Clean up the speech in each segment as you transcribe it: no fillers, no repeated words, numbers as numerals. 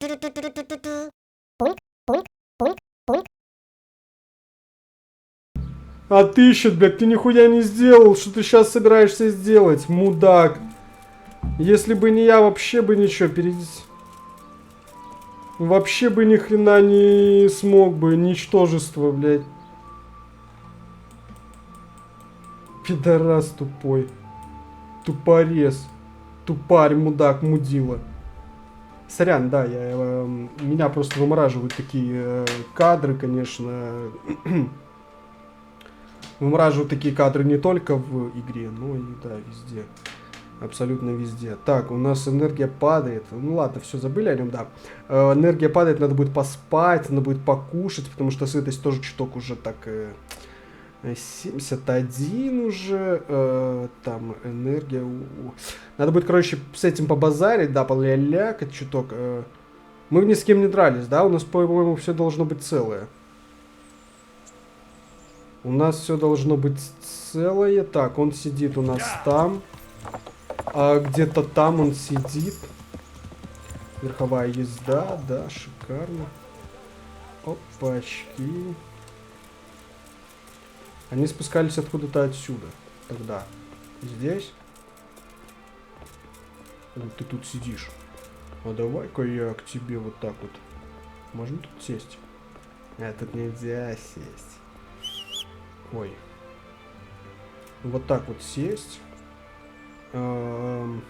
А ты еще, блядь, ты нихуя не сделал. Что ты сейчас собираешься сделать, мудак? Если бы не я, вообще бы ничего, вообще бы ни хрена не смог бы. Ничтожество, блядь. Пидорас тупой. Тупорез. Тупарь, мудак, мудила. Сорян, да, меня просто вымораживают такие кадры, конечно. Вымораживают такие кадры не только в игре, но и, да, везде. Абсолютно везде. Так, у нас энергия падает. Ну ладно, все, забыли о нем, да. Энергия падает, надо будет поспать, надо будет покушать, потому что сытость тоже чуток уже так... 71 уже. Там энергия... Надо будет, короче, с этим побазарить, да, полялякать чуток. Мы ни с кем не дрались, да? У нас, по-моему, все должно быть целое. У нас все должно быть целое. Так, он сидит у нас там. А где-то там он сидит. Верховая езда, да, шикарно. Опачки. Они спускались откуда-то отсюда. Тогда. Здесь. Вот ты тут сидишь. А давай-ка я к тебе вот так вот. Можно тут сесть? А тут нельзя сесть. Ой. Вот так вот сесть. Выпьем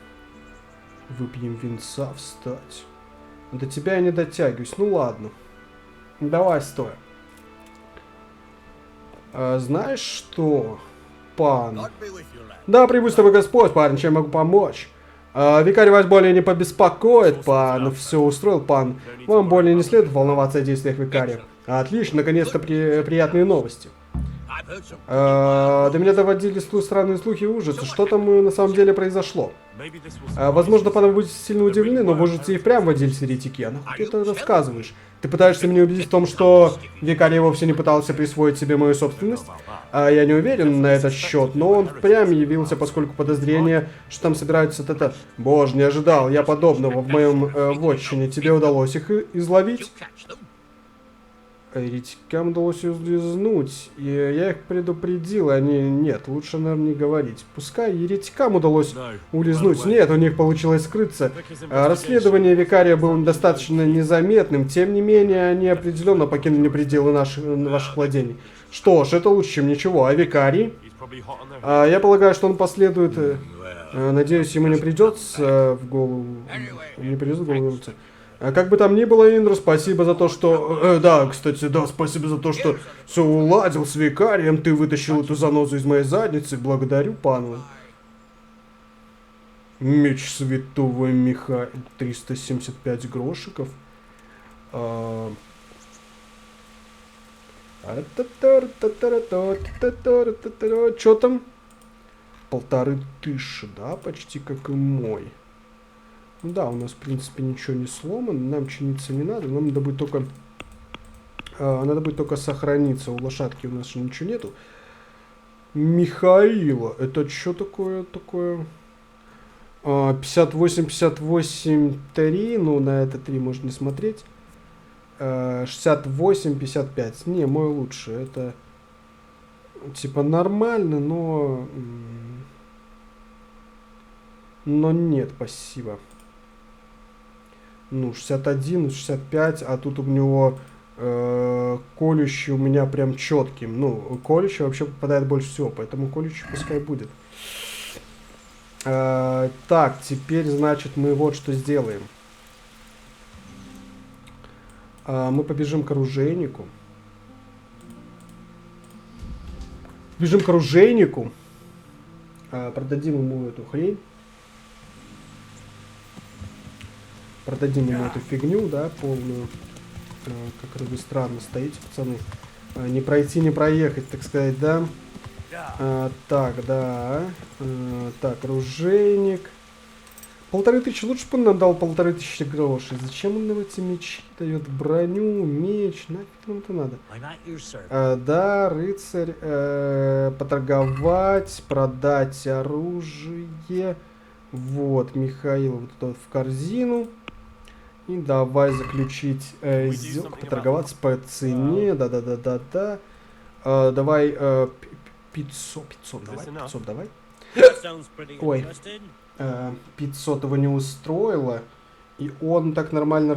винца, встать. До тебя я не дотягиваюсь. Ну ладно. Давай, стой. Знаешь что, пан? Да, прибудь с тобой Господь, парень, чем могу помочь? Викарий вас более не побеспокоит, пан. Все устроил, пан. Вам более не следует волноваться о действиях викария. Отлично, наконец-то приятные новости. До меня доводили странные слухи и ужасы. Что там на самом деле произошло? Возможно, пан, вы будете сильно удивлены, но можете и впрямь водить еретики. А нахуй ты это рассказываешь? Ты пытаешься меня убедить в том, что викарий вовсе не пытался присвоить себе мою собственность? Я не уверен на этот счет, но он впрямь явился, поскольку подозрение, что там собираются это... Боже, не ожидал я подобного в моем вотчине. Тебе удалось их изловить? Еретикам удалось улизнуть, и я их предупредил, они... Нет, лучше, наверное, не говорить. Пускай еретикам удалось улизнуть. Нет, у них получилось скрыться. Расследование викария было достаточно незаметным, тем не менее, они определенно покинули пределы ваших владений. Что ж, это лучше, чем ничего. А викарий? Я полагаю, что он последует... Надеюсь, ему не придется в голову... Не придется в голову... Как бы там ни было, Индра, спасибо за то, что... да, кстати, да, спасибо за то, что все уладил с викарием. Ты вытащил эту занозу из моей задницы. Благодарю, пану. Меч святого Михаила. 375 грошиков. Чё там? 1500, да, почти как и мой. Да, у нас, в принципе, ничего не сломано, нам чиниться не надо, нам надо будет только сохраниться. У лошадки у нас же ничего нету. Михаила, это что такое? 58-58-3, ну, на это 3 можно не смотреть. 68-55, не, мой лучше, это, типа, нормально, но нет, спасибо. Ну, 61, 65, а тут у него колющий у меня прям четким. Ну, колющий вообще попадает больше всего, поэтому колющий пускай будет. Так, теперь, значит, мы вот что сделаем. Мы побежим к оружейнику. Бежим к оружейнику. Продадим ему эту хрень. Продадим ему эту фигню, да, полную. Как вы странно стоите, пацаны. Не пройти, не проехать, так сказать, да. Так, да. Так, оружейник. 1500, лучше бы он нам дал 1500 грошей. Зачем он нам эти мечи дает? Броню, меч, нафиг нам это надо? Да, рыцарь. Поторговать, продать оружие. Вот, Михаил вот тут в корзину. И давай заключить сделку, поторговаться по цене. Да-да-да-да-да. Давай 500, давай, 500 давай. Ой, 500 его не устроило. И он так нормально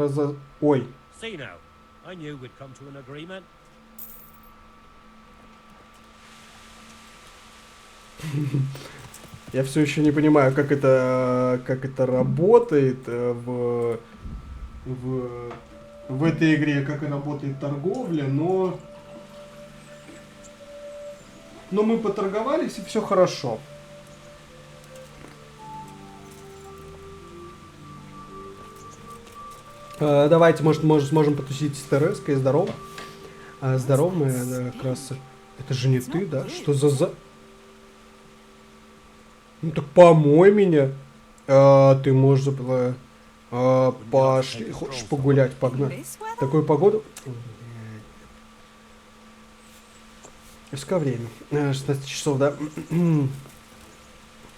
Ой. Я все еще не понимаю, как это работает в этой игре, как и работает торговля, но мы поторговались, и все хорошо. Давайте, может, сможем потусить с Тереской. Здорово. Здорово, мы как раз... Это же не ты, да? Что за... Ну так помой меня. Ты можешь заплыть. Пошли. Хочешь погулять? Погнали. Такую погоду? Сколько время? 16 часов, да?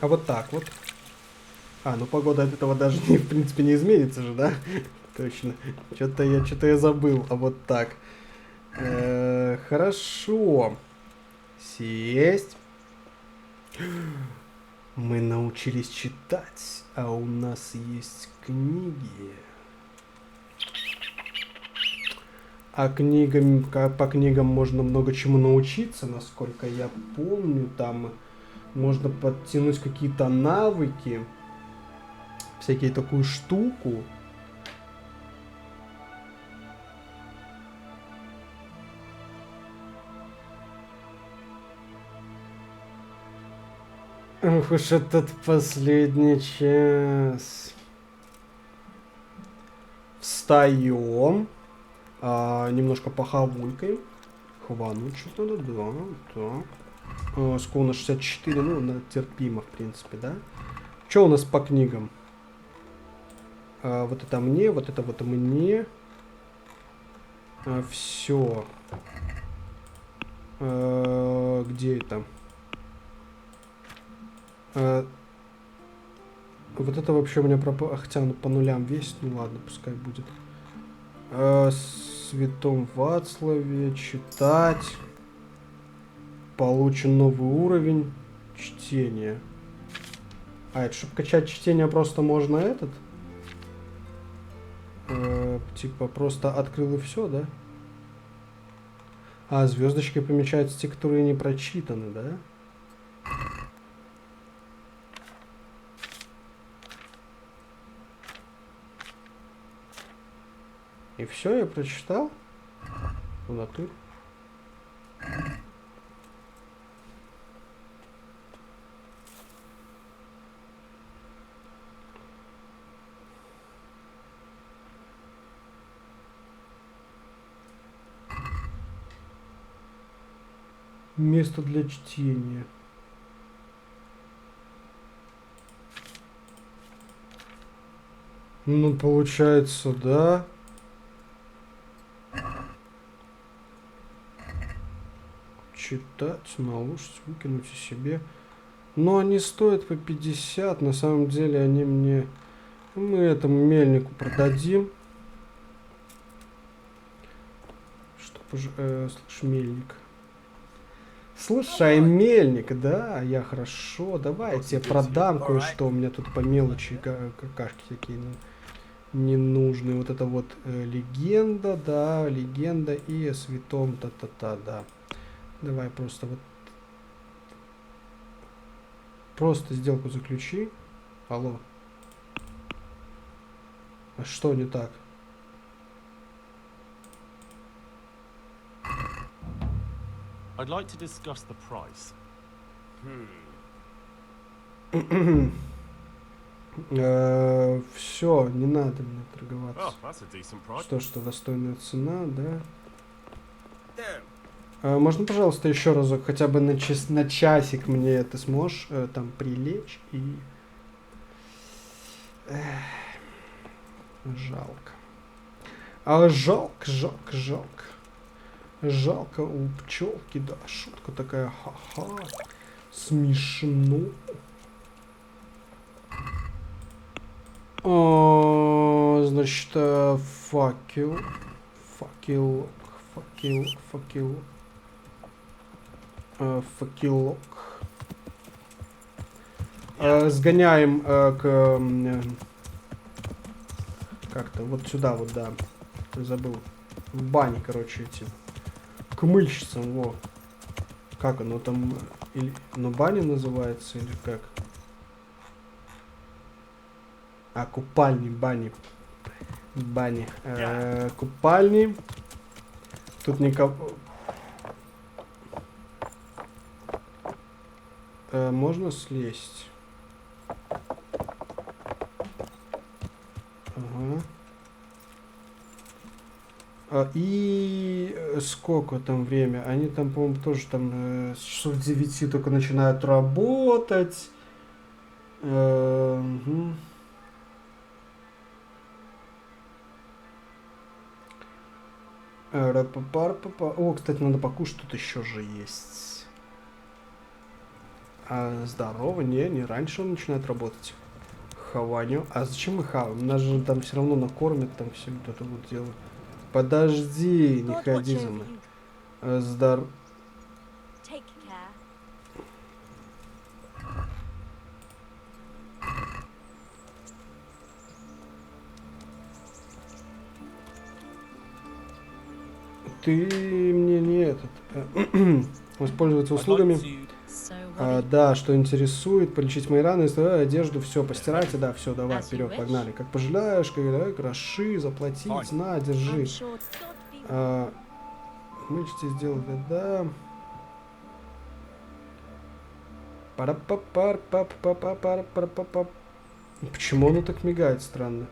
А вот так вот. Ну погода от этого даже, в принципе, не изменится же, да? Точно. Что-то я забыл. А вот так. Хорошо. Сесть. Мы научились читать, а у нас есть книги. А по книгам можно много чему научиться, насколько я помню. Там можно подтянуть какие-то навыки. Всякие такую штуку. Ох уж этот последний час. Встаем. Немножко похавулькаем. Хвануть что-то надо, да. Так. Сколько у нас 64, ну, терпимо, в принципе, да. Что у нас по книгам? Вот это мне, вот это вот мне. Все. Где это? Вот это вообще у меня пропало. Хотя оно по нулям весит. Ну ладно, пускай будет. Святом Вацлаве. Читать. Получен новый уровень. Чтение. Это чтобы качать чтение, просто можно этот? Типа просто открыл и все, да? Звездочки помечаются те, которые не прочитаны, да? И все, я прочитал. В натуре. Место для чтения. Ну, получается, да. Читать, наушить, выкинуть и себе. Но они стоят по 50. На самом деле они мне... Мы этому мельнику продадим. Слышь, мельник. Слушай, мельник, да, я хорошо. Давай я тебе продам кое-что. У меня тут по мелочи какашки такие ненужные. Вот это вот легенда, да, легенда и святом та-та-та, да. Давай просто вот... Просто сделку заключи. Алло. А что не так? I'd like to discuss the price. Все, не надо мне торговаться. Что достойная цена, да? Можно, пожалуйста, еще разок, хотя бы на часик мне ты сможешь там прилечь и... Жалко. Жалко. Жалко у пчелки, да, шутка такая, ха-ха, смешно. Значит, факел. Факелок. Факелок. Сгоняем к... как-то вот сюда вот, да. Забыл. В бане, короче, эти. К мыльщицам, во. Как оно там... Или, ну, баня называется, или как? А, купальни, бани. Бани. Купальни. Тут никого... можно слезть? Ага. И сколько там время? Они там, по-моему, тоже там с часов 9 только начинают работать. Угу. О, кстати, надо покушать, тут еще же есть. Здорово, не раньше он начинает работать. Хаваню. А зачем мы хаваем? Нас же там все равно накормят, там все вот это вот дело. Подожди, не ходи за мной. Здорово. Ты мне не этот. Воспользоваться услугами. Да, что интересует, полечить мои раны, одежду, все, постирать, да, все, давай, вперед, погнали. Как пожелаешь, гроши, заплатить, на, держи. Мычьте сделать, да. Почему оно так мигает, странно?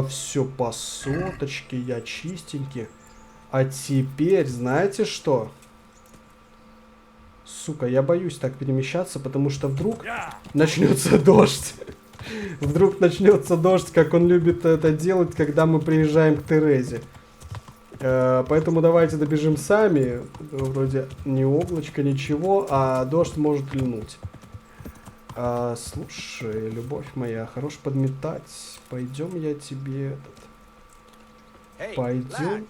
Все по соточке, я чистенький. А теперь, знаете что? Сука, я боюсь так перемещаться, потому что вдруг начнется дождь. Вдруг начнется дождь, как он любит это делать, когда мы приезжаем к Терезе. Поэтому давайте добежим сами. Вроде ни облачко, ничего, а дождь может льнуть. Слушай, любовь моя, хорош подметать. Пойдем я тебе этот... Пойдем.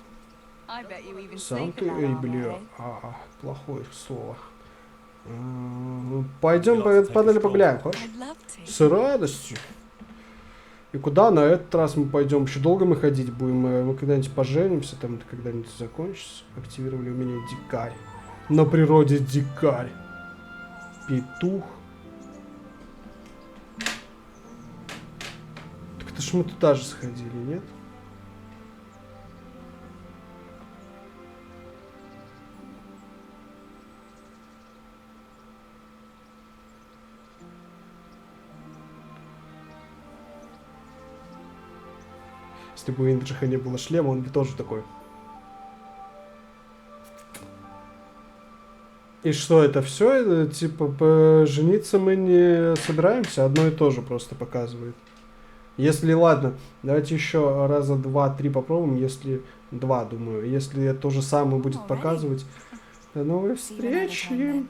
Сам ты, эй, бля. Плохое слово. Пойдем, панели погуляем, хочешь? С радостью. И куда на этот раз мы пойдем? Еще долго мы ходить будем? Мы когда-нибудь поженимся, там это когда-нибудь закончится. Активировали умение дикарь. На природе дикарь. Петух. Так это ж мы туда же сходили, нет? Если бы у Индриха не было шлема, он бы тоже такой. И что, это все? Типа, жениться мы не собираемся? Одно и то же просто показывает. Если, ладно, давайте еще раза 2-3 попробуем, если... 2, думаю. Если то же самое будет показывать... До новой встречи!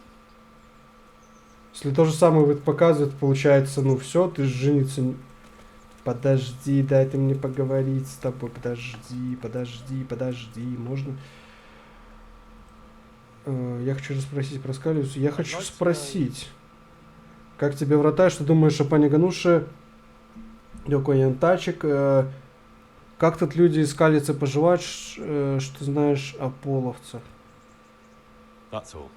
Если то же самое будет показывать, получается, ну все, ты жениться... Подожди, дай ты мне поговорить с тобой. Подожди. Можно? Я хочу расспросить про Скалиус. Я хочу спросить. Как тебе врата? Что думаешь о пане Гануше? Какой янтачик? Как тут люди из Скалицы поживают? Что знаешь о половцах? That's all.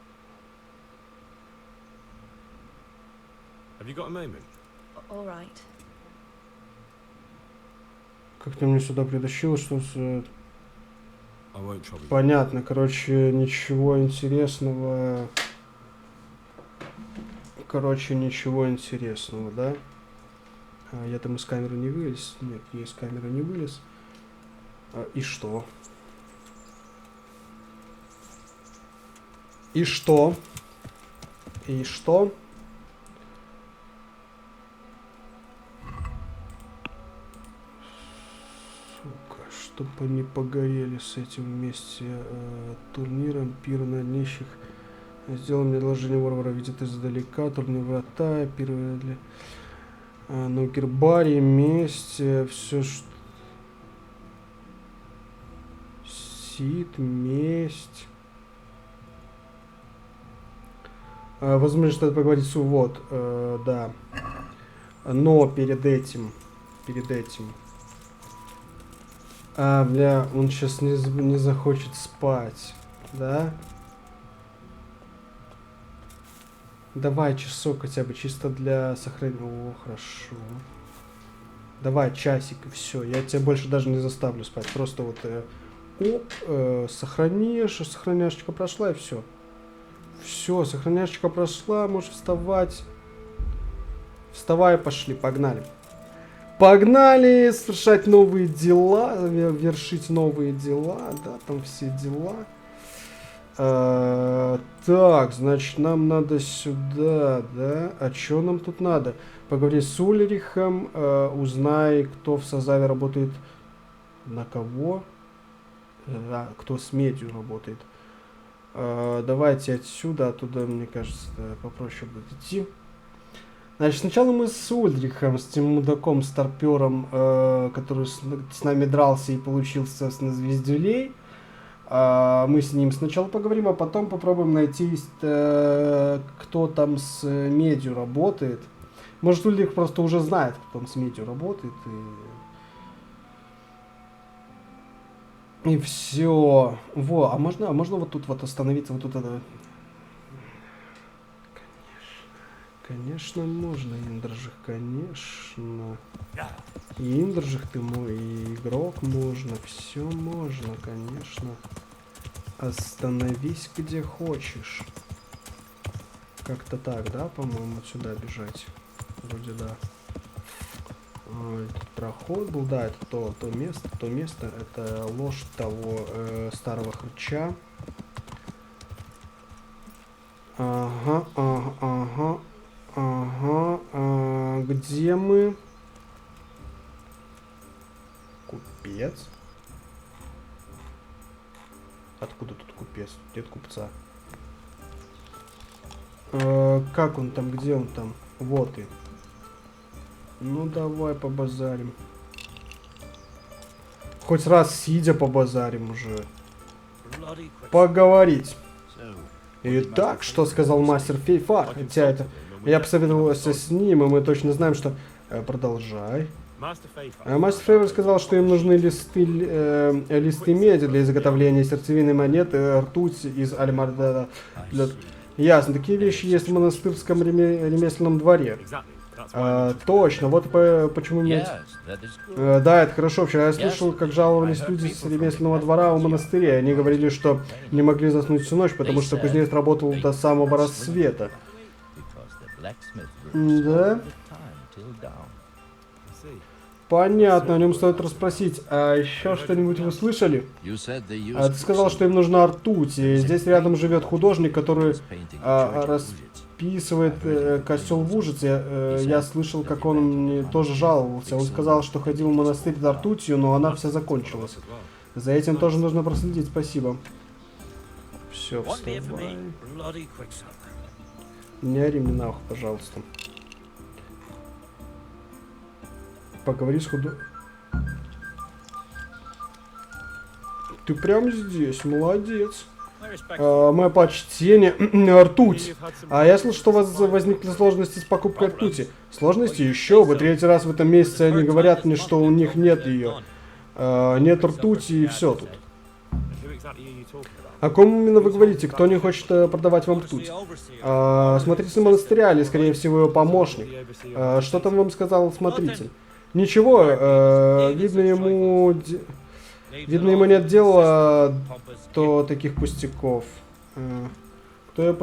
Have you got a moment? All right. Как ты меня сюда притащил, что с... Понятно, короче, ничего интересного. Да? Я там из камеры не вылез. Нет, я из камеры не вылез. И что? И что? Чтобы они погорели с этим вместе турниром, пир на нищих. Сделал мне предложение, варвара видит издалека, турнир врата, пир для... Ну, гербарий, месть, все что... Сид, месть. Возможно, что-то поговорить с вот, да. Но перед этим. Бля, он сейчас не захочет спать, да? Давай часок хотя бы, чисто для сохранения. О, хорошо. Давай часик и все. Я тебя больше даже не заставлю спать. Просто вот сохранишь, сохраняшечка прошла и все. Все, сохраняшечка прошла, можешь вставать. Вставай, пошли, погнали. Погнали совершать новые дела, вершить новые дела, да, там все дела. Так, значит, нам надо сюда, да? А что нам тут надо? Поговори с Ульрихом, узнай, кто в созаве работает. На кого? Кто с медью работает. Давайте отсюда, оттуда, мне кажется, попроще будет идти. Значит, сначала мы с Ульрихом, с тем мудаком, старпером, который с нами дрался и получил, собственно, звездюлей. Мы с ним сначала поговорим, а потом попробуем найти, кто там с медью работает. Может, Ульрих просто уже знает, кто там с медью работает. И все. Во, а можно вот тут вот остановиться, вот тут это... Конечно, можно, Индржих, конечно. И Индржих ты мой, и игрок можно, все можно, конечно. Остановись где хочешь. Как-то так, да, по-моему, отсюда бежать. Вроде да. Этот проход был, да, это то место, это ложь того старого хрыча. Ага. Где мы? Купец. Откуда тут купец? Нет купца. Как он там? Где он там? Вот и. Ну давай побазарим. Хоть раз сидя побазарим уже. Поговорить. Итак, что сказал мастер Фейфар? Хотя это... Я посоветовался с ним, и мы точно знаем, что... Продолжай. Мастер Фейфар сказал, что им нужны листы меди для изготовления сердцевины монеты, ртуть из Аль-Мардада. Ясно, такие вещи есть в монастырском ремесленном дворе. Точно, вот почему мне... Да, это хорошо. Вчера я слышал, как жаловались люди с ремесленного двора у монастыря. Они говорили, что не могли заснуть всю ночь, потому что кузнец работал до самого рассвета. Да? Понятно, о нем стоит расспросить. А еще что-нибудь вы слышали? Ты сказал, что им нужна ртуть. И здесь рядом живет художник, который расписывает костел в Ужице. Я слышал, как он мне тоже жаловался. Он сказал, что ходил в монастырь за ртутью, но она вся закончилась. За этим тоже нужно проследить. Спасибо. Все, вставай. Не ори мне на ухо, пожалуйста. Поговори с Ты прям здесь, молодец. Мое почтение. Ртуть. Я слышал, что у вас возникли сложности с покупкой ртути. Сложности? Еще бы. Третий раз в этом месяце они говорят мне, что у них нет ее. Нет ртути и все тут. О ком именно вы говорите? Кто не хочет продавать вам ртуть? Смотритель монастыря или, скорее всего, его помощник. Что там вам сказал смотритель? Ничего, видно ему нет дела до таких пустяков. Кто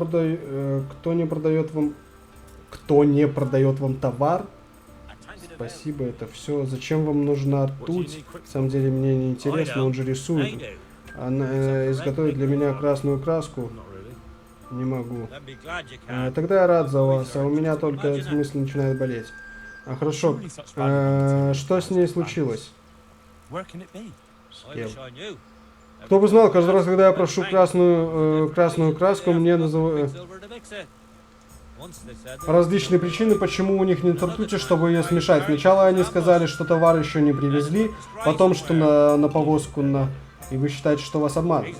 не продает вам товар? Спасибо, это все. Зачем вам нужна ртуть? На самом деле мне не интересно, он же рисует. Она изготовит для меня красную краску. Не могу. Тогда я рад за вас, а у меня только мысль начинает болеть. Хорошо. Что с ней случилось? С кем? Кто бы знал, каждый раз, когда я прошу красную краску, мне называют... Различные причины, почему у них нет ртути, чтобы ее смешать. Сначала они сказали, что товар еще не привезли, потом, что на повозку на... И вы считаете, что вас обманывают.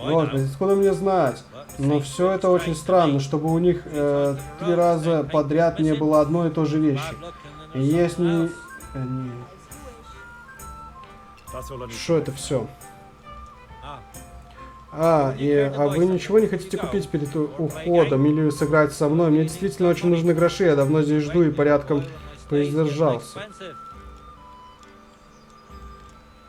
Господи, откуда мне знать? Но все это очень странно, чтобы у них 3 раза подряд не было одной и той же вещи. И есть не... Что это все? А вы ничего не хотите купить перед уходом или сыграть со мной? Мне действительно очень нужны гроши, я давно здесь жду и порядком поиздержался.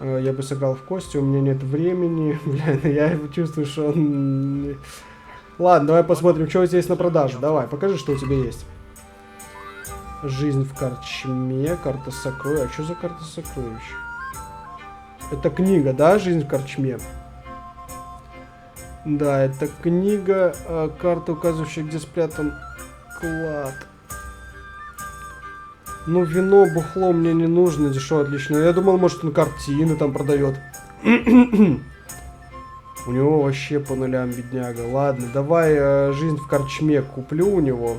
Я бы сыграл в кости, у меня нет времени. Блин, я чувствую, что он... Ладно, давай посмотрим, что здесь на продажу. Давай, покажи, что у тебя есть. Жизнь в корчме, карта сокровищ. А что за карта сокровищ? Это книга, да? Жизнь в корчме. Да, это книга, карта, указывающая, где спрятан клад. Ну, вино, бухло мне не нужно, дешево, отлично. Я думал, может, он картины там продает. У него вообще по нулям, бедняга. Ладно, давай жизнь в корчме куплю у него.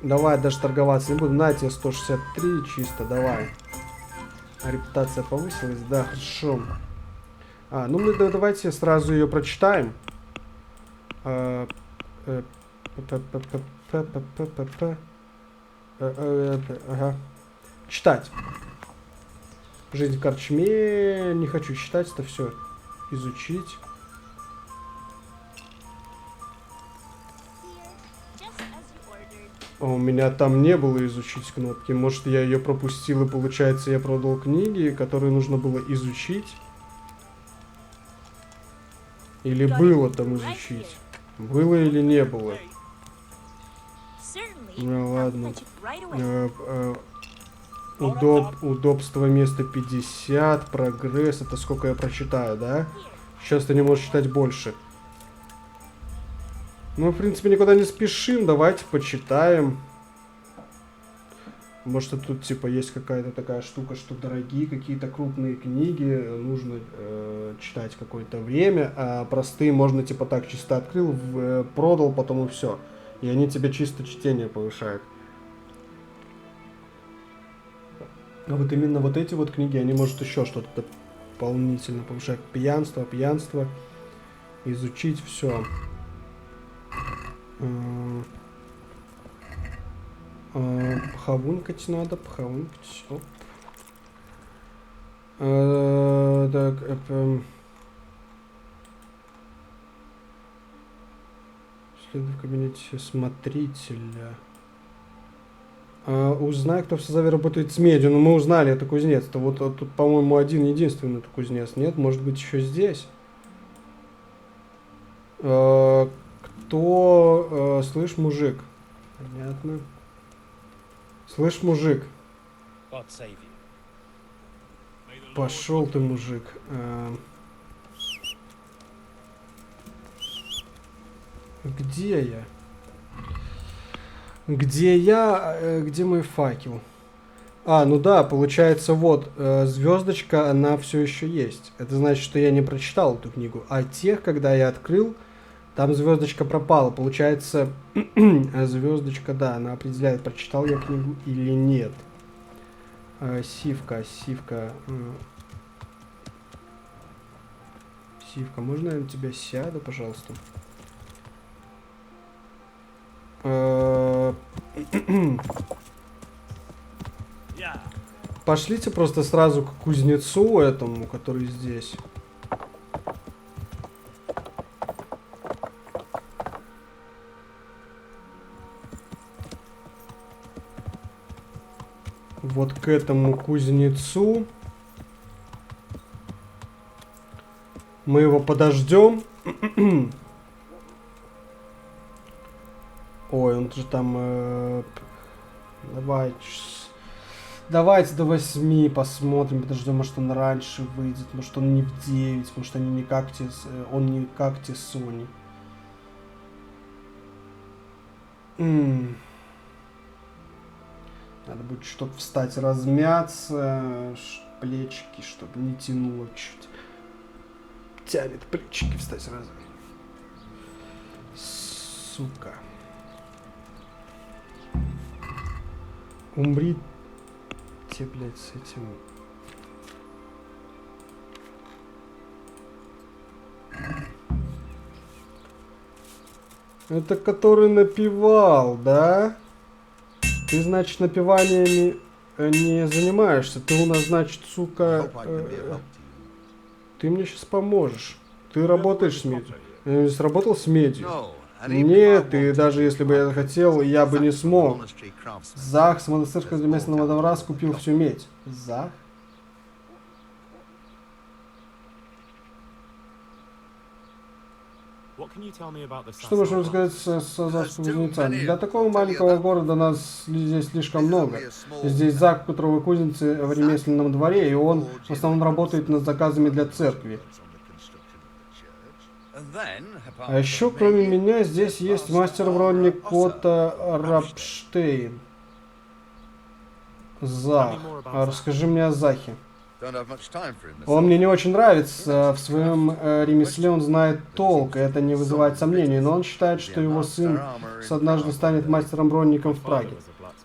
Давай, даже торговаться не буду. На тебе 163 чисто, давай. Репутация повысилась, да, хорошо. Ну мы давайте сразу ее прочитаем. Ага. Читать. Жизнь в корчме. Не хочу читать, это все. Изучить. У меня там не было изучить кнопки. Может, я ее пропустил, и получается, я продал книги, которые нужно было изучить. Или было там изучить? Было или не было? Ну ладно. Удобство места 50, прогресс. Это сколько я прочитаю, да? Сейчас ты не можешь читать больше. Ну, в принципе, никуда не спешим. Давайте почитаем. Может, тут типа есть какая-то такая штука, что дорогие какие-то крупные книги нужно читать какое-то время, а простые можно типа так чисто открыл, продал, потом и все. И они тебе чисто чтение повышают. А вот именно вот эти вот книги, они может еще что-то дополнительно повышать. Пьянство, изучить все. Похавункать надо, похавункать. Оп. Так, следуй в кабинете смотрителя. Узнай, кто в составе работает с медью. Ну, мы узнали, это кузнец. Это вот тут, по-моему, один-единственный кузнец. Нет, может быть, еще здесь. Кто... слышь, мужик. Понятно. Слышь, мужик. Пошел ты, мужик. Где я? Где мой факел? Ну да, получается, вот, звездочка, она все еще есть. Это значит, что я не прочитал эту книгу. А тех, когда я открыл, там звездочка пропала. Получается, звездочка, да, она определяет, прочитал я книгу или нет. Сивка. Сивка, можно я на тебя сяду, пожалуйста? Пошлите просто сразу к кузнецу этому, который здесь. Вот к этому кузнецу. Мы его подождем. Ой, он же там... Давайте до 8 посмотрим, подождем, может он раньше выйдет, может он не в 9, может они не как те, он не как те Sony. Надо будет, чтобы встать, размяться, плечики, чтобы не тянуло чуть. Тянет плечики, встать сразу. Сука. Умрите, блядь, с этим. Это который напевал, да? Ты, значит, напеваниями не занимаешься. Ты у нас, значит, сука... ты мне сейчас поможешь. Ты работаешь с медью. Сработал с медью. Нет, и даже если бы я захотел, я бы не смог. Зах с монастырского ремесленного двора скупил всю медь. Зах? Что можно рассказать с Захским кузнецам? Для такого маленького города нас здесь слишком много. Здесь Зах Петровой кузницы в ремесленном дворе, и он в основном работает над заказами для церкви. А еще, кроме меня, здесь есть мастер-бронник Кота Рапштейн. Зах. Расскажи мне о Захе. Он мне не очень нравится. В своем ремесле он знает толк, и это не вызывает сомнений. Но он считает, что его сын однажды станет мастером-бронником в Праге.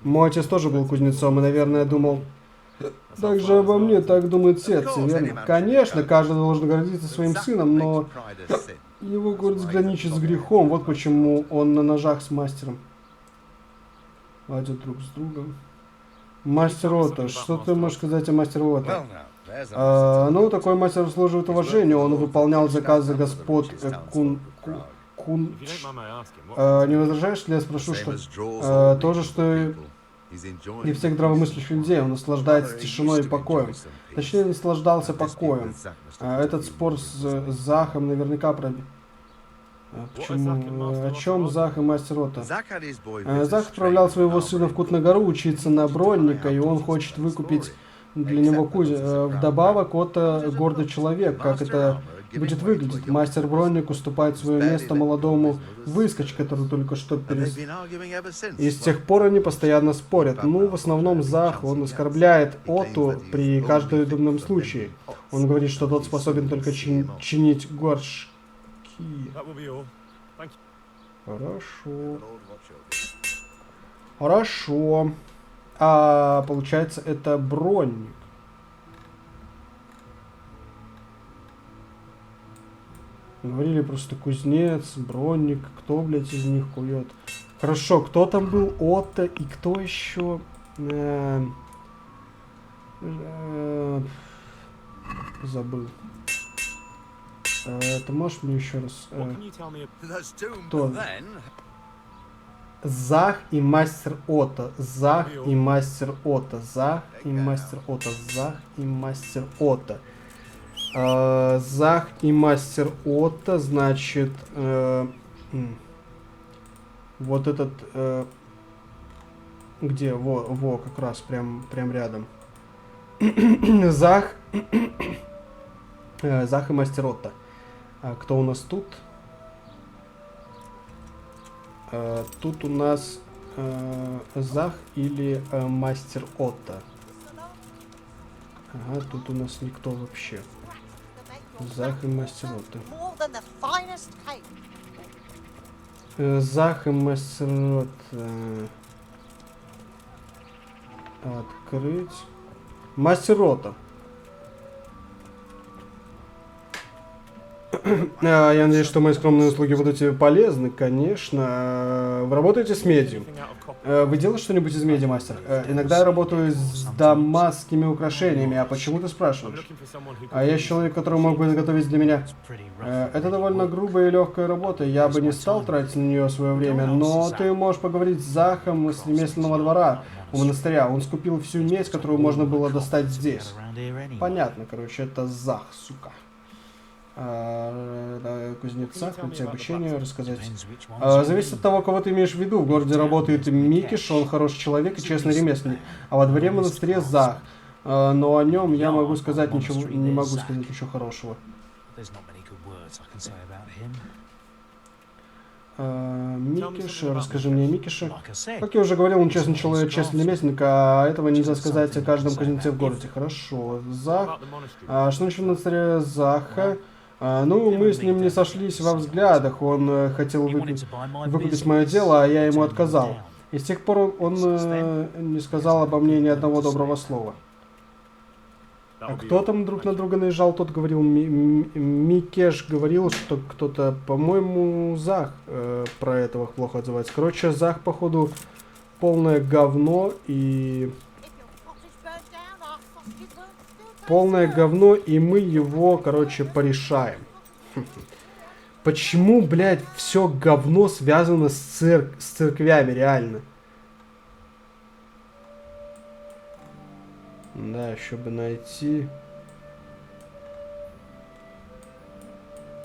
Мой отец тоже был кузнецом, и, наверное, думал... Так же обо мне, так думает сердце, верно? Конечно, каждый должен гордиться своим сыном, но его гордость граничит с грехом. Вот почему он на ножах с мастером. Ладят друг с другом. Мастер Отто. Что ты можешь сказать о мастере Отто? Ну, такой мастер заслуживает уважения. Он выполнял заказы господ Не возражаешь, если я спрошу, что то же, что и всех здравомыслящих людей. Он наслаждается тишиной и покоем. Точнее, наслаждался покоем. Этот спор с Захом наверняка пробил. Почему? О чем Зах и мастер Отто? Зах отправлял своего сына в Кутнагору учиться на бронника, и он хочет выкупить для него кузню. Вдобавок, Отто гордый человек. Как это будет выглядеть? Мастер-бронник уступает свое место молодому выскочке, который только что перес... И с тех пор они постоянно спорят. Ну, в основном Зах, он оскорбляет Отту при каждом удобном случае. Он говорит, что тот способен только чинить горшки. Хорошо. Хорошо. А получается, это бронник. Говорили просто кузнец, бронник. Кто, блядь, из них кует? Хорошо, кто там был? Отто и кто еще? Забыл. Ты можешь мне еще раз... Кто? Зах и мастер Отто. Зах и мастер Отто. Зах и мастер Отто. Зах и мастер Отто. Зах и мастер Отто, значит... вот этот... где? Во, как раз, прям рядом. Зах... Зах и мастер Отто. Кто у нас тут? Тут у нас Зах или мастер Отто. Ага, тут у нас никто вообще. Зах и мастер Отто. Зах и мастер Отто. Открыть. Мастер Отто. Я надеюсь, что мои скромные услуги будут тебе полезны, конечно. Вы работаете с медью? Вы делаете что-нибудь из меди, мастер? Иногда я работаю с дамасскими украшениями, а почему ты спрашиваешь? А я человек, который мог бы изготовить для меня. Это довольно грубая и легкая работа, я бы не стал тратить на нее свое время, но ты можешь поговорить с Захом с ремесленного двора у монастыря. Он скупил всю медь, которую можно было достать здесь. Понятно, короче, это Зах, сука. Кузнеца, хоть обучение рассказать. Зависит от того, кого ты имеешь в виду. В городе работает Микиш, он хороший человек и честный ремесленник. А во дворе монастыря Зах. Но о нем я могу сказать ничего, не могу сказать ничего хорошего. Микиш, расскажи мне о Микише. Как я уже говорил, он честный человек, честный ремесленник, а этого нельзя сказать о каждом кузнеце в городе. Хорошо. Зах. Что насчет монастыря Заха? Ну, мы с ним не сошлись во взглядах. Он хотел выкупить мое дело, а я ему отказал. И с тех пор он не сказал обо мне ни одного доброго слова. А кто там друг на друга наезжал, тот говорил, Микеш говорил, что кто-то, по-моему, Зах про этого плохо отзывается. Короче, Зах, походу, полное говно и... Полное говно, и мы его, короче, порешаем. Почему, блядь, все говно связано с церквями, реально? Да, еще бы найти.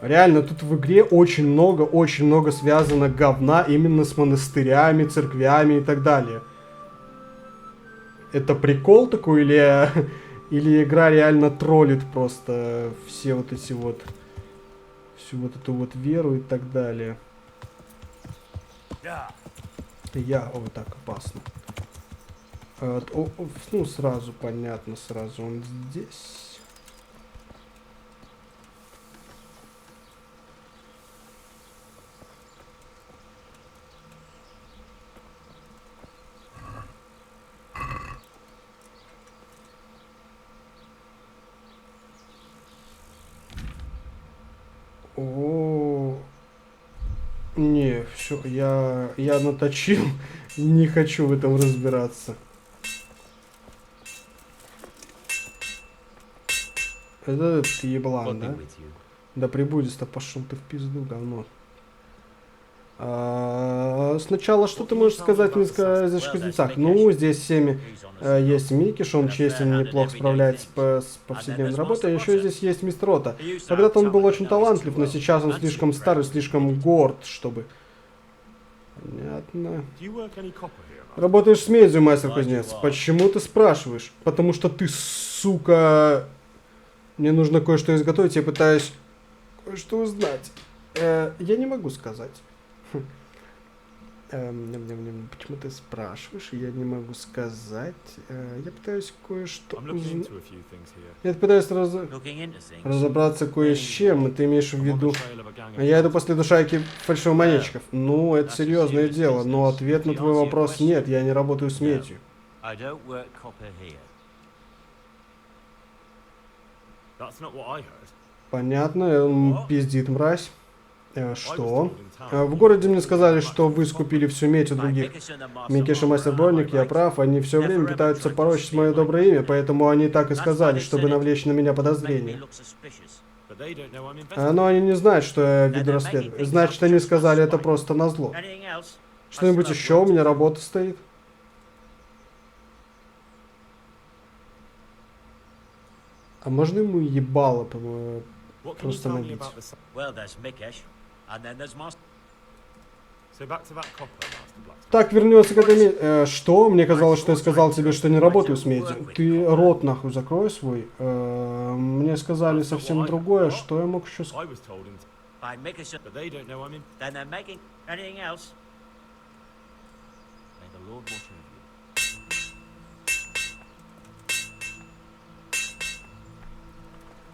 Реально, тут в игре очень много связано говна именно с монастырями, церквями и так далее. Это прикол такой или, или игра реально троллит просто все вот эти вот... Всю вот эту вот веру и так далее. Вот так опасно. Ну, сразу понятно, сразу он здесь. Не, все, я наточил, не хочу в этом разбираться. Это ты еблан, да? Да прибудет-то, пошел ты в пизду, говно. Сначала, что ты можешь сказать мне о кузнецах? Ну, здесь всеми есть Микиш, он честен, неплохо справляется с повседневной работой. А еще здесь есть мистер Рота. Когда-то он был очень талантлив, но сейчас он слишком старый, слишком горд, чтобы... Понятно. Работаешь с медью, мастер-кузнец. Почему ты спрашиваешь? Потому что ты, сука... Мне нужно кое-что изготовить, я пытаюсь кое-что узнать. Я не могу сказать. Почему ты спрашиваешь? Я не могу сказать. Я пытаюсь кое-что узнать. Я пытаюсь разобраться кое с чем. Ты имеешь в виду... Я иду по следу шайки фальшивомонетчиков. Ну, это серьезное дело, но ответ на твой вопрос нет. Я не работаю с медью. Понятно, он пиздит, мразь. Что? В городе мне сказали, что вы скупили всю медь у других. Микеш и Мастер Бронник, я прав, они все время пытаются порочить мое доброе имя, поэтому они так и сказали, чтобы навлечь на меня подозрения. Но они не знают, что я веду расследование. Значит, они сказали это просто назло. Что-нибудь еще? У меня работа стоит. А можно ему ебало просто набить? Так, вернется к этой что? Мне казалось, что я сказал тебе, что не работаю с медью. Ты рот нахуй закрой свой. Мне сказали совсем другое. Что я мог еще сказать?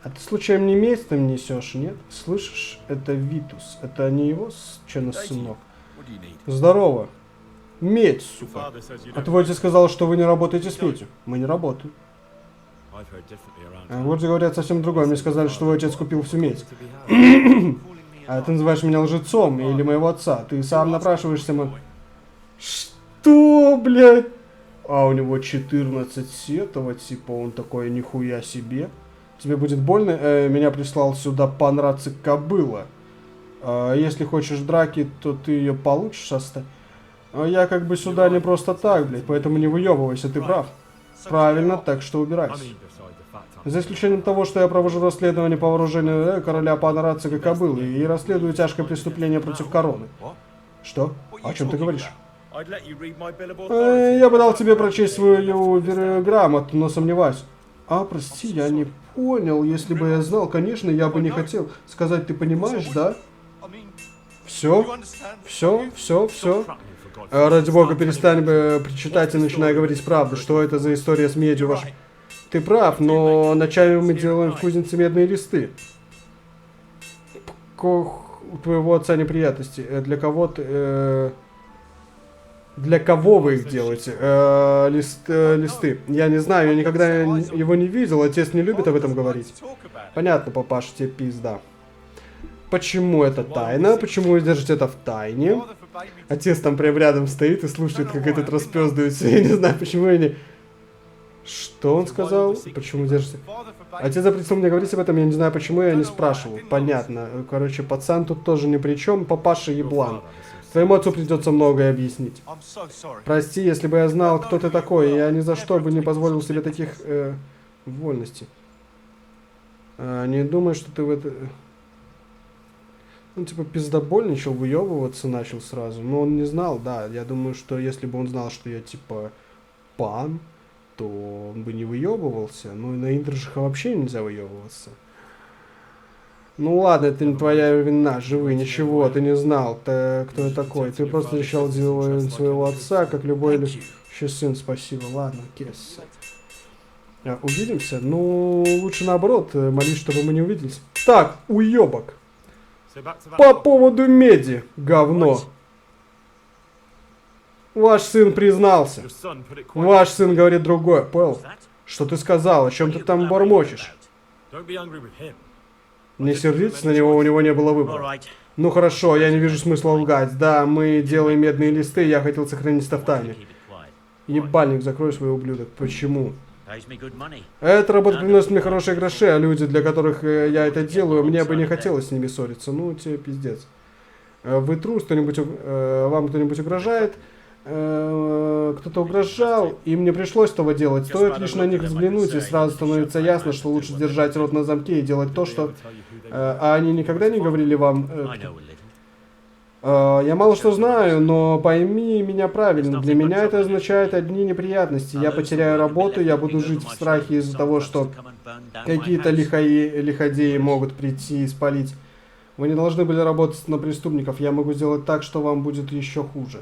А ты случайно не медь там несешь, нет? Слышишь? Это Витус. Это не его сынок? Здорово. Медь, сука. А твой отец сказал, что вы не работаете с медью. Мы не работаем. Вот же говорят совсем другое. Мне сказали, что твой отец купил всю медь. А ты называешь меня лжецом или моего отца. Ты сам напрашиваешься, Что, блядь? А у него 14 этого, типа, он такой, нихуя себе. Тебе будет больно? Меня прислал сюда понравится кобыла. Если хочешь драки, то ты ее получишь, Я как бы сюда не просто так, блядь, поэтому не выебывайся, ты прав. Правильно, так что убирайся. За исключением того, что я провожу расследование по вооружению короля Панарацика Кобылы и расследую тяжкое преступление против короны. Что? О чем ты говоришь? Я бы дал тебе прочесть свою грамоту, но сомневаюсь. Прости, я не понял. Если бы я знал, конечно, я бы не хотел сказать, ты понимаешь, да? Все? Ради бога, перестань бы причитать и начинай говорить правду. Что это за история с медью ваша? Ты прав, но ночами мы делаем в кузнице медные листы. У твоего отца неприятности. Для кого-то... Для кого вы их делаете? Листы. Я не знаю, я никогда его не видел, отец не любит об этом говорить. Понятно, папаша, тебе пизда. Почему это тайна? Почему вы держите это в тайне? Отец там прям рядом стоит и слушает, как этот распёздывается. Я не знаю, почему я не... Что он сказал? Почему держите? Отец запретил мне говорить об этом, я не знаю, почему я не спрашивал. Понятно. Короче, пацан тут тоже ни при чем. Папаша еблан. Твоему отцу придется многое объяснить. Прости, если бы я знал, кто ты такой, я ни за что бы не позволил себе таких вольностей. Не думаю, что ты в это... Он типа пиздобольничал, выебываться начал сразу. Но он не знал, да. Я думаю, что если бы он знал, что я типа пан, то он бы не выебывался. Ну и на индржах вообще нельзя выебываться. Ну ладно, это не твоя вина, живы, ничего, ты не знал, кто я такой. Ты просто решал делать своего отца, как любой любящий сын, спасибо. Ладно, кес. Увидимся? Ну, лучше наоборот, молись, чтобы мы не увиделись. Так, уебок. По поводу меди, говно. Ваш сын признался. Ваш сын говорит другое. Пэл, что ты сказал? О чем ты там бормочешь? Не сердитесь на него, у него не было выбора. Ну хорошо, я не вижу смысла лгать. Да, мы делаем медные листы, я хотел сохранить это в тайне. Ебальник, закрой свой ублюдок. Почему? Эта работа приносит мне хорошие гроши, а люди, для которых я это делаю, мне бы не хотелось с ними ссориться. Ну, тебе пиздец. Вы трус, вам кто-нибудь угрожает? Кто-то угрожал, и мне пришлось этого делать. Стоит лишь на них взглянуть, и сразу становится ясно, что лучше держать рот на замке и делать то, что... А они никогда не говорили вам... Я мало что знаю, но пойми меня правильно. Для меня это означает одни неприятности. Я потеряю работу, я буду жить в страхе из-за того, что какие-то лиходеи могут прийти и спалить. Вы не должны были работать на преступников. Я могу сделать так, что вам будет еще хуже.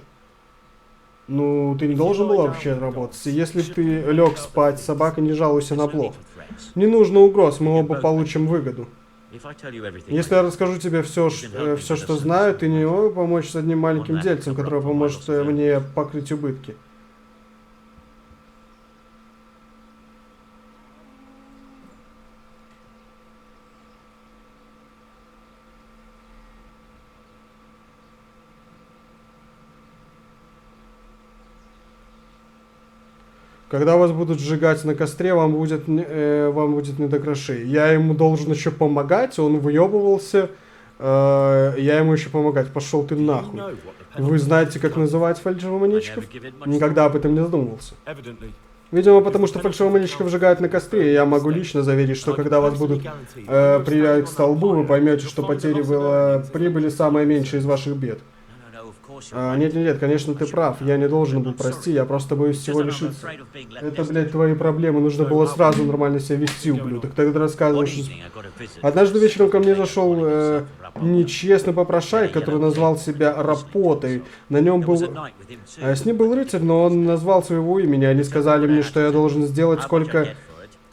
Ну, ты не должен был вообще работать. Если ты лег спать, собака, не жалуйся на блох. Не нужно угроз, мы оба получим выгоду. Если я расскажу тебе все, что знаю, ты не можешь помочь с одним маленьким дельцем, который поможет мне покрыть убытки. Когда вас будут сжигать на костре, вам будет не до грошей. Я ему должен еще помогать, он выебывался. Я ему еще помогать. Пошел ты нахуй. Вы знаете, как называть фальшивомонетчиков? Никогда об этом не задумывался. Видимо, потому что фальшивомонетчиков сжигают на костре. Я могу лично заверить, что когда вас будут привязать к столбу, вы поймете, что потери прибыли самое меньшее из ваших бед. Нет, конечно, ты прав. Я не должен был, прости, я просто боюсь всего лишиться. Это, блядь, твои проблемы. Нужно было сразу нормально себя вести, ублюдок. Тогда рассказываешь, что... Однажды вечером ко мне зашел нечестный попрошай, который назвал себя Рапотой. На нем был... с ним был рыцарь, но он назвал своего имени. Они сказали мне, что я должен сделать, сколько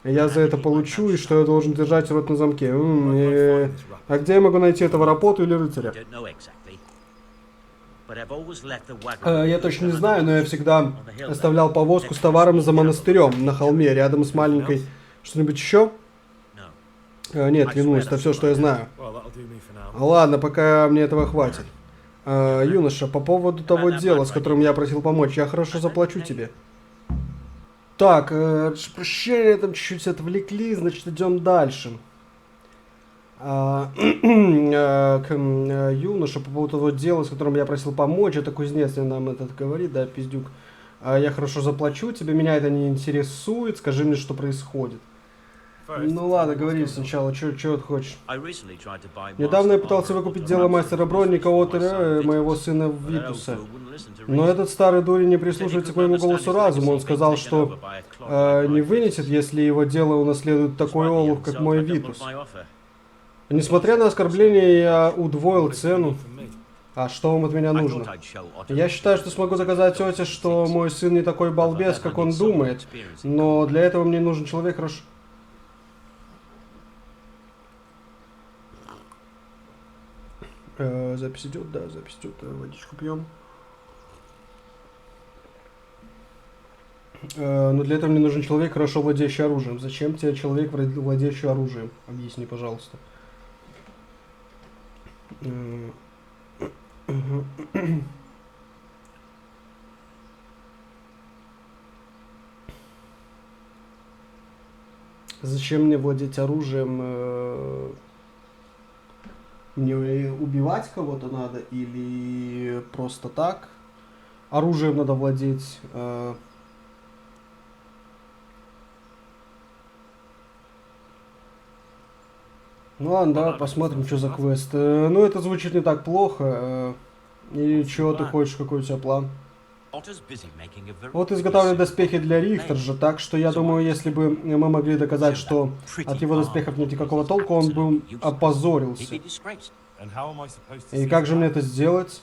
я за это получу, и что я должен держать рот на замке. А где я могу найти этого Рапоту или рыцаря? Я точно не знаю, но я всегда оставлял повозку с товаром за монастырем на холме, рядом с маленькой... Что-нибудь еще? Нет, клянусь, это все, что я знаю. Ладно, пока мне этого хватит. Юноша, по поводу того дела, с которым я просил помочь, я хорошо заплачу тебе. Так, прощения там чуть-чуть отвлекли, значит, идем дальше. Юноша, по поводу того дела, с которым я просил помочь, это кузнец нам этот говорит, да, пиздюк. Я хорошо заплачу тебе, меня это не интересует, скажи мне, что происходит. Ну ладно, говори сначала, что ты хочешь. Недавно я пытался выкупить дело мастера Бронника от моего сына Витуса. Но этот старый дурень не прислушивается к моему голосу разума. Он сказал, что не вынесет, если его дело унаследует такой олух, как мой Витус. Несмотря на оскорбление, я удвоил цену. А что вам от меня нужно? Я считаю, что смогу доказать тете, что мой сын не такой балбес, как он думает. Но для этого мне нужен человек хорошо... Запись идет, да, запись идет. Водичку пьем. Но для этого мне нужен человек, хорошо владеющий оружием. Зачем тебе человек, владеющий оружием? Объясни, пожалуйста. Зачем мне владеть оружием? Мне убивать кого-то надо или просто так? Оружием надо владеть. Ну ладно, давай посмотрим, что за квест. Ну, это звучит не так плохо. И чего ты хочешь, какой у тебя план? Вот изготавливает доспехи для Рихтержа, так что я думаю, если бы мы могли доказать, что от его доспехов нет никакого толка, он бы опозорился. И как же мне это сделать?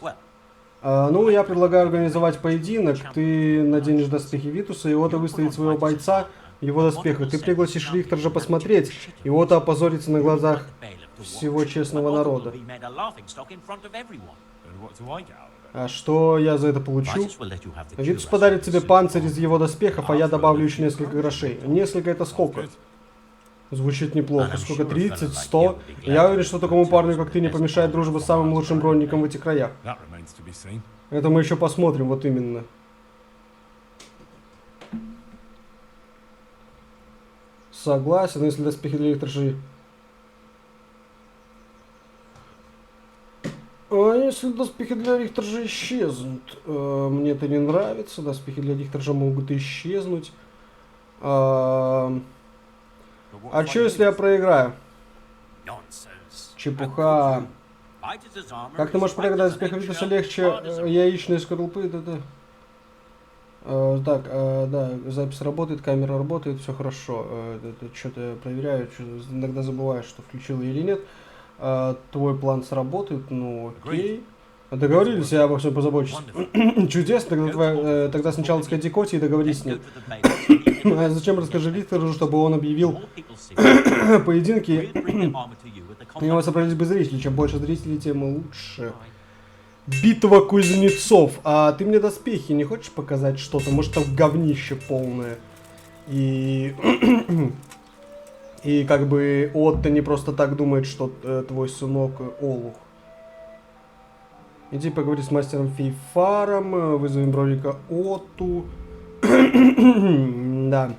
Ну, я предлагаю организовать поединок. Ты наденешь доспехи Витуса, и Отто выставит своего бойца в его доспехах. Ты пригласишь Рихтержа посмотреть, и Отто опозорится на глазах всего честного народа. А что я за это получу? Витус подарит тебе панцирь из его доспехов, а я добавлю еще несколько грошей. Несколько это сколько? Звучит неплохо. Сколько? 30? 100? Я уверен, что такому парню, как ты, не помешает дружба с самым лучшим бронником в этих краях. Это мы еще посмотрим, вот именно. Согласен, если доспехи для Рихтержа... А если доспехи для Рихтержа исчезнут? Мне это не нравится. Доспехи для Рихтержа могут исчезнуть. А что, если я проиграю? Чепуха. Как ты можешь проиграть? Доспехи Витуса легче яичной скорлупы? Так, да, запись работает, камера работает, все хорошо. Что-то я проверяю, иногда забываю, что включил или нет. Твой план сработает, ну окей. Договорились, я обо всем позабочусь. Чудесно, тогда сначала сходи к Оти и договорись с ним. А зачем расскажи Рихтержу, чтобы он объявил поединки? У него собрались бы зрители, чем больше зрителей, тем лучше. Битва кузнецов. А ты мне доспехи не хочешь показать что-то? Может там говнище полное? И как бы Отто не просто так думает, что твой сынок олух. Иди поговори с мастером Фейфаром, вызовем броника Отту. Да.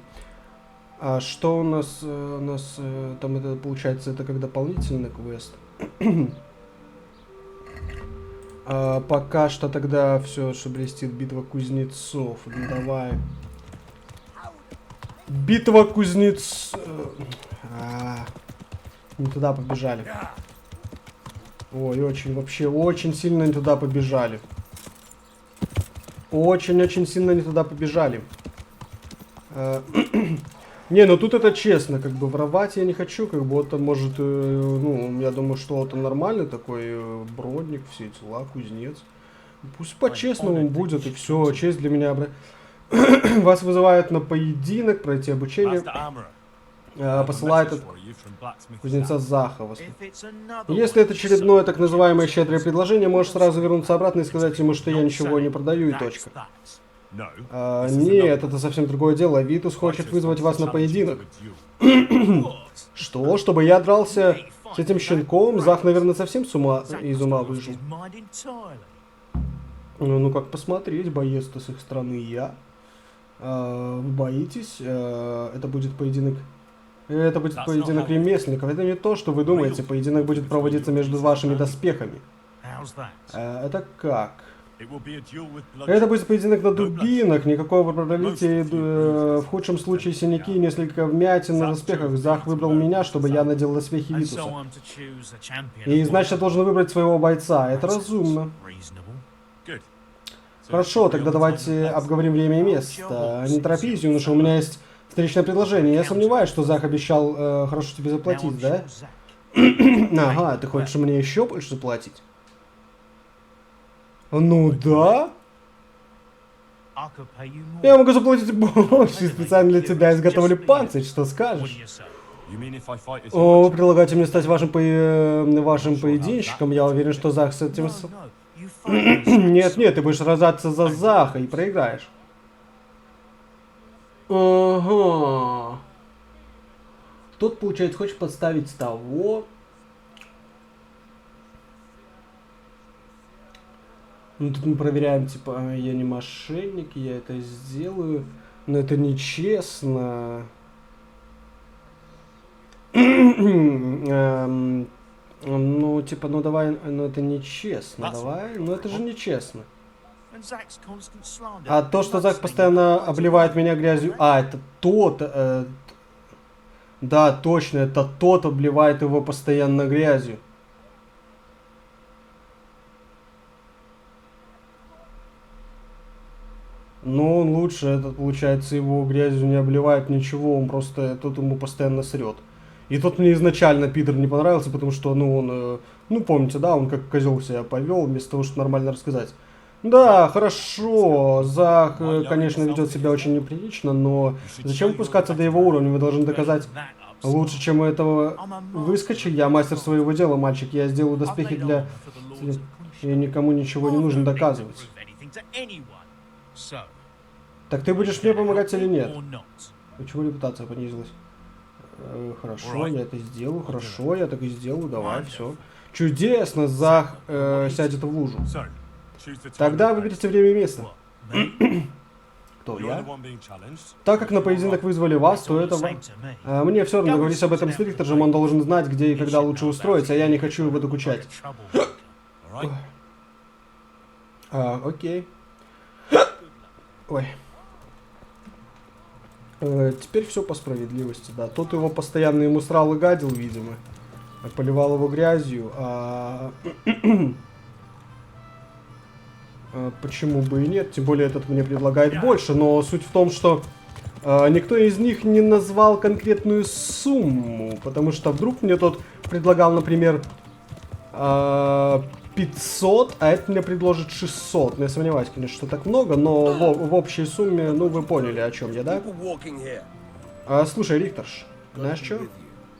А что у нас? Там это получается, это как дополнительный квест. Пока что тогда все, что блестит, битва кузнецов. Ну, давай. Битва кузнецов. Не туда побежали. Ой, вообще очень сильно не туда побежали. Очень сильно не туда побежали. Не, ну тут это честно, как бы воровать я не хочу, как бы вот он может, ну, я думаю, что это нормальный такой бродник, все дела, кузнец. Пусть по-честному будет, и все, честь для меня. Вас вызывают на поединок, пройти обучение. Посылает от кузнеца Захова. Если это очередное так называемое щедрое предложение, можешь сразу вернуться обратно и сказать ему, что я ничего не продаю и точка. Нет, это совсем другое дело. Витус хочет вызвать вас на поединок. Что? Чтобы я дрался с этим щенком? Зах, наверное, совсем из ума выжил. Ну, как посмотреть, боец-то с их стороны я. Вы боитесь? Это будет поединок... Это будет поединок ремесленников. Это не то, что вы думаете. Поединок будет проводиться между вашими доспехами. Это как? Это будет поединок на дубинах. Никакого пролития. В худшем случае синяки и несколько вмятин на доспехах. Зах выбрал меня, чтобы я надел доспехи Витуса. И значит, я должен выбрать своего бойца. Это разумно. Хорошо, тогда давайте обговорим время и место. Не торопись, юноша, у меня есть встречное предложение. Я сомневаюсь, что Зах обещал хорошо тебе заплатить, да? Ага, ты хочешь мне еще больше заплатить? Ну да. Я могу заплатить больше. Специально для тебя изготовлю панцирь, что скажешь? О, вы предлагаете мне стать вашим поединщиком? Я уверен, что Зах с этим... Нет, ты будешь сражаться за Заха и проиграешь. Ага. Тут, получается, хочешь подставить того. Ну, тут мы проверяем, типа, я не мошенник, я это сделаю. Но это нечестно. Ну, типа, ну давай, ну это нечестно, давай. Ну это же нечестно. А то, что Зак постоянно обливает меня грязью... А, это тот... да, точно, это тот обливает его постоянно грязью. Но он лучше, этот, получается, его грязью не обливает ничего, он просто, тут ему постоянно срет. И тот мне изначально Питер не понравился, потому что, ну, он, ну, помните, да, он как козел себя повел, вместо того, чтобы нормально рассказать. Да, хорошо, Зак, конечно, ведет себя очень неприлично, но зачем опускаться до его уровня, вы должны доказать лучше, чем у этого выскочи. Я мастер своего дела, мальчик, я сделаю доспехи для... И никому ничего не нужно доказывать. Так ты будешь мне помогать или нет? Почему репутация понизилась? Хорошо, я это сделаю, хорошо, я так и сделаю, давай, все. Чудесно, Зак сядет в лужу. Тогда выберите время и место. Кто, я? Так как на поединок вызвали вас, то это вам. Мне все равно, договорись об этом с Рихтером, он должен знать, где и когда лучше устроиться, а я не хочу его докучать. Окей. Ой. Теперь все по справедливости, да. Тот его постоянно ему срал и гадил, видимо. Поливал его грязью, почему бы и нет, тем более этот мне предлагает больше, но суть в том, что никто из них не назвал конкретную сумму, потому что вдруг мне тот предлагал, например, 500, а это мне предложит 600. Я сомневаюсь, конечно, что так много, но в общей сумме, ну вы поняли, о чем я, да? Слушай, Рихтерш, знаешь что?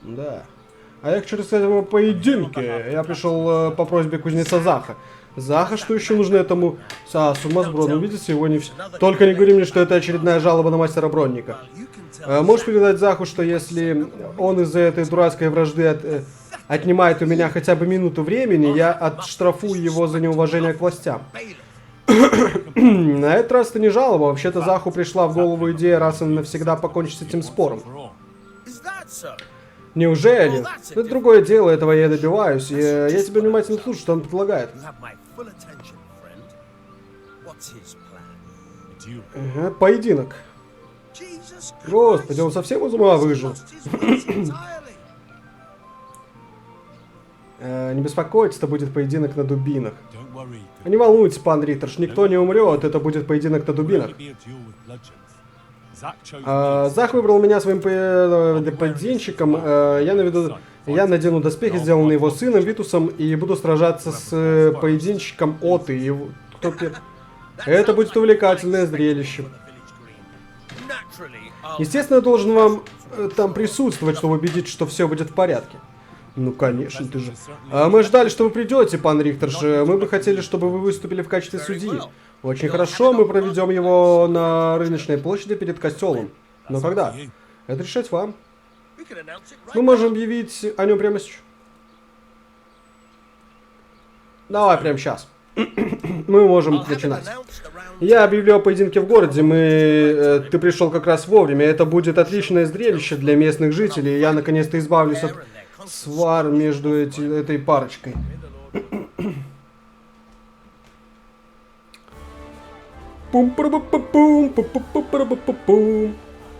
Да. А я хочу рассказать вам о поединке. Я пришел по просьбе кузнеца Заха. Заха, что еще нужно этому... сумасброду, видите, его не... Только не говори мне, что это очередная жалоба на мастера Бронника. Можешь передать Заху, что если он из-за этой дурацкой вражды отнимает у меня хотя бы минуту времени, я отштрафую его за неуважение к властям. На этот раз это не жалоба. Вообще-то Заху пришла в голову идея раз и навсегда покончить с этим спором. Неужели? Это другое дело, этого я добиваюсь. Я тебя внимательно слушаю, что он предлагает. Поединок. Господи, он совсем из ума выжил. Не беспокойтесь, это будет поединок на дубинах. Не волнуйтесь, пан Рихтерш, никто не умрет, это будет поединок на дубинах. Зах выбрал меня своим поединщиком. Я надену доспехи, сделанные его сыном Витусом, и буду сражаться с поединщиком Оты. Кто первый? Это будет увлекательное зрелище. Естественно, я должен вам там присутствовать, чтобы убедить, что все будет в порядке. Ну, конечно, ты же. Мы ждали, что вы придете, пан Рихтерш. Мы бы хотели, чтобы вы выступили в качестве судьи. Очень хорошо, мы проведем его на рыночной площади перед костелом. Но когда? Это решать вам. Мы можем объявить о нем прямо сейчас. Давай прямо сейчас. Мы можем начинать. Я объявлю о поединке в городе. Ты пришел как раз вовремя. Это будет отличное зрелище для местных жителей. Я наконец-то избавлюсь от свар между этой парочкой.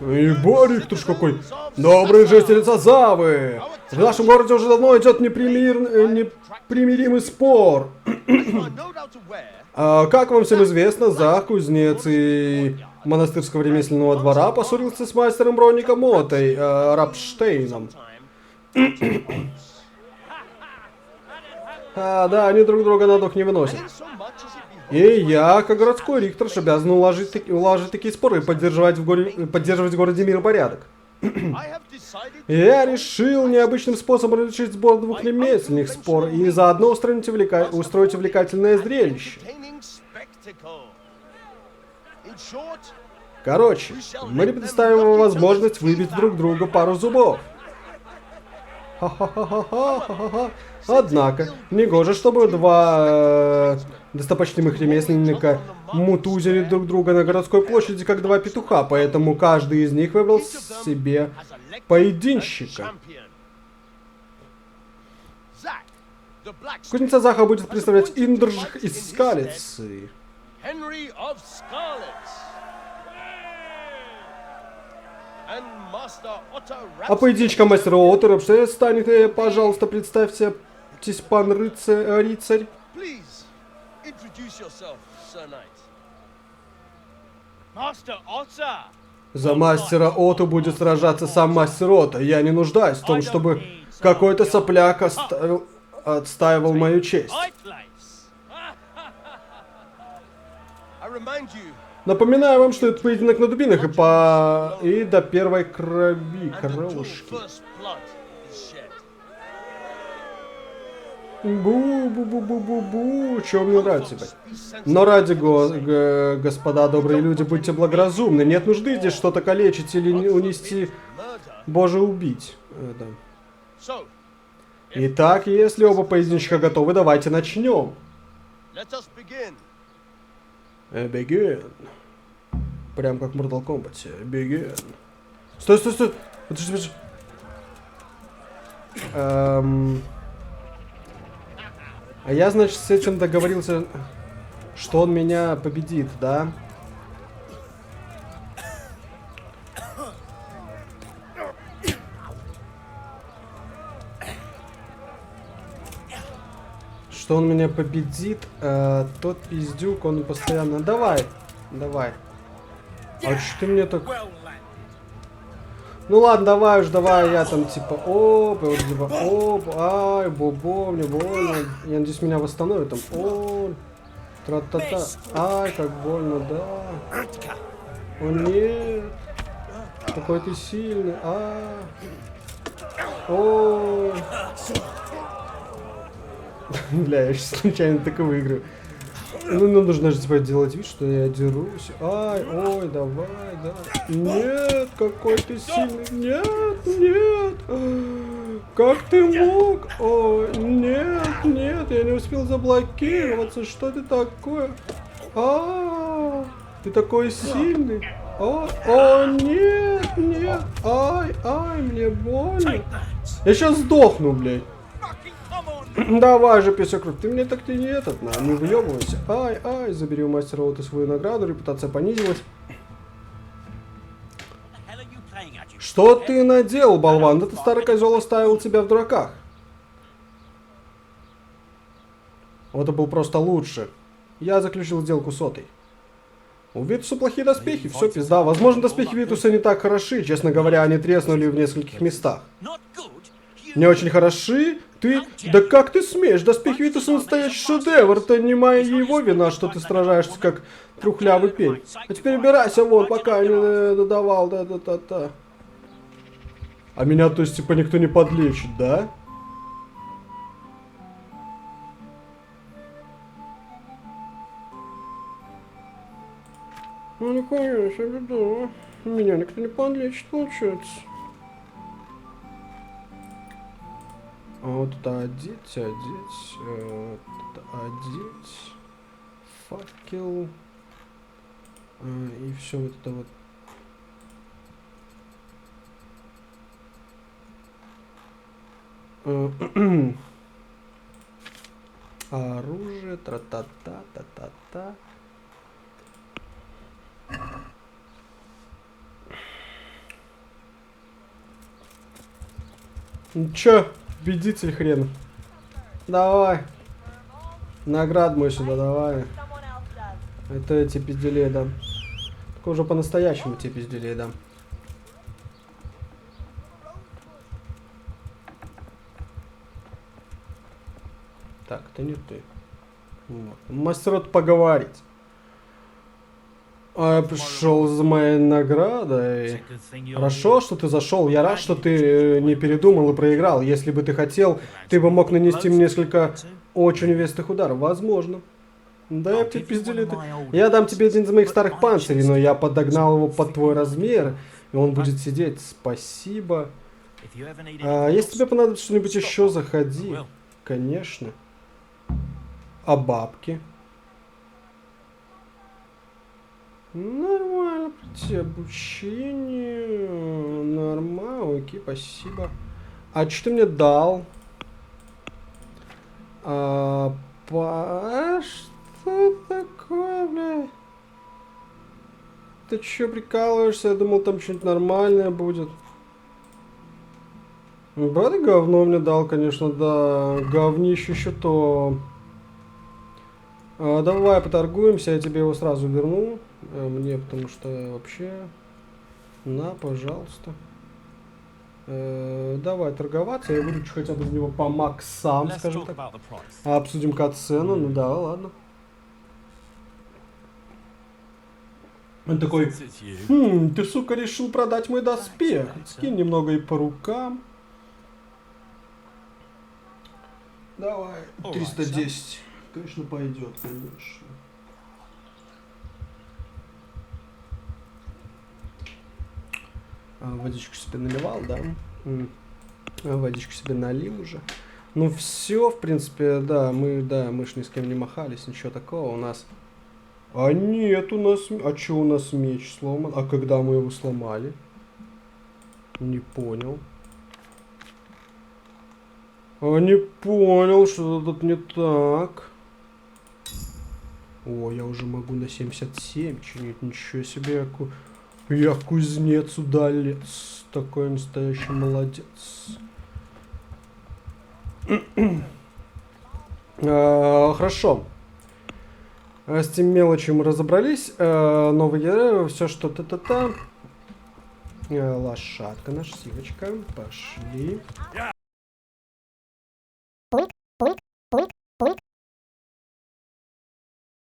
Еба, Рихтерш какой добрый жительница Завы. В нашем городе уже давно идет непримиримый спор. Как вам всем известно, Зах, кузнец и монастырского ремесленного двора, поссорился с мастером Бронником Отой, Рапштейном. Да, они друг друга на дух не выносят. И я, как городской Рихтерш, обязан улаживать такие споры и поддерживать в городе мир и порядок. Я решил необычным способом решить сбор двух ремесленных спор и заодно устроить увлекательное зрелище. Короче, мы не предоставим вам возможность выбить друг друга пару зубов. Ха-ха-ха-ха-ха-ха-ха. Однако, негоже, чтобы два достопочтимых ремесленника мутузили друг друга на городской площади, как два петуха, поэтому каждый из них выбрал себе поединщика. Кузнеца Заха будет представлять Индрж из Скалицы. А поединчика мастера Отто станет, пожалуйста, представьтесь, пан рыцарь. За мастера Отто будет сражаться сам мастер Отто. Я не нуждаюсь в том, чтобы какой-то сопляк отстаивал мою честь. Напоминаю вам, что это поединок на дубинах и до первой кровушки. Бу-бу-бу-бу-бу-бу. Чего мне нравится, блядь? Но ради господа добрые люди, будьте благоразумны. Нет нужды здесь что-то калечить или унести, боже, убить. Да. Итак, если оба поединщика готовы, давайте начнем. Begin. Прям как в Mortal Kombat. Begin. Стой, стой, стой. Подожди, подожди. А я, значит, с этим договорился, что он меня победит, да? Что он меня победит, тот пиздюк, он постоянно... Давай, давай. А что ты мне так... Ну ладно, давай уж, давай, я там типа, оп, вот типа, оп, ай, бобо, мне больно. Я надеюсь, меня восстановит там, о, тра-та-та, ай, как больно, да. О нет, какой ты сильный, ой. Бля, я сейчас случайно так и выиграю. Ну, нужно же типа делать вид, что я дерусь. Ай, ой, давай, да. Нет, какой ты сильный. Нет, нет. Как ты мог? Ой, нет, нет, я не успел заблокироваться. Что ты такое? Ты такой сильный. О, нет, нет. Ай, мне больно. Я сейчас сдохну, блядь. Давай же, песок, ты мне так-то не не въебывайся. Ай, забери у мастера Отто свою награду, репутация понизилась. Что ты наделал, болван? Этот старый козел оставил тебя в дураках. Отто был просто лучше. Я заключил сделку с Оттой. У Витуса плохие доспехи, все пизда. Возможно, доспехи Витуса не так хороши. Честно говоря, они треснули в нескольких местах. Не очень хороши? Ты? Да как ты смеешь? Доспехи Витуса настоящий шедевр. Это не моя его вина, что ты сражаешься как трухлявый пень. А теперь убирайся вон, пока не додавал. Да. А меня, то есть, типа, никто не подлечит, да? Ну, не конечно, беда. Меня никто не подлечит, получается. Вот это одеть, факел, и все вот это вот. Оружие, тра-та-та, та-та-та. Ну чё? Победитель хрен. Давай. Наград мой сюда, давай. Это эти пизделей дам. Только уже по-настоящему тебе пизделей дам. Так, это не ты. Вот. Мастер Отто поговорить. Я пришел за моей наградой. Хорошо, что ты зашел. Я рад, что ты не передумал и проиграл. Если бы ты хотел, ты бы мог нанести мне несколько очень весных ударов. Возможно. Да, я тебе пиздили это. Я дам тебе один из моих старых панцирей, но я подогнал его под твой размер, и он будет сидеть. Спасибо. Если тебе понадобится что-нибудь еще, заходи. Конечно. А бабки? Нормально, пройти обучение. Нормально, окей, спасибо. А что ты мне дал? Что такое, бля? Ты чё прикалываешься? Я думал, там что-нибудь нормальное будет. Брат, говно мне дал, конечно, да. Говнище еще то. Давай поторгуемся, я тебе его сразу верну. Мне, потому что вообще... На, пожалуйста. Давай торговаться, я выручу хотя бы из него по максам, скажем так. Обсудим-ка цену, ну да, ладно. Он такой, ты, сука, решил продать мой доспех. Скинь немного и по рукам. Давай, 310. Конечно, пойдет, конечно. Водичку себе наливал, да? Водичку себе налил уже. Ну все, в принципе, да, мы ж ни с кем не махались, ничего такого у нас. А нет, у нас... А что у нас меч сломан? А когда мы его сломали? Не понял. Не понял, что тут не так. О, я уже могу на 77 чинить. Ничего себе, я кузнец, удалец. Такой настоящий молодец. Хорошо. С тем мелочью мы разобрались. Новый герой, все что та-та-та. Лошадка наша, сивочка. Пошли.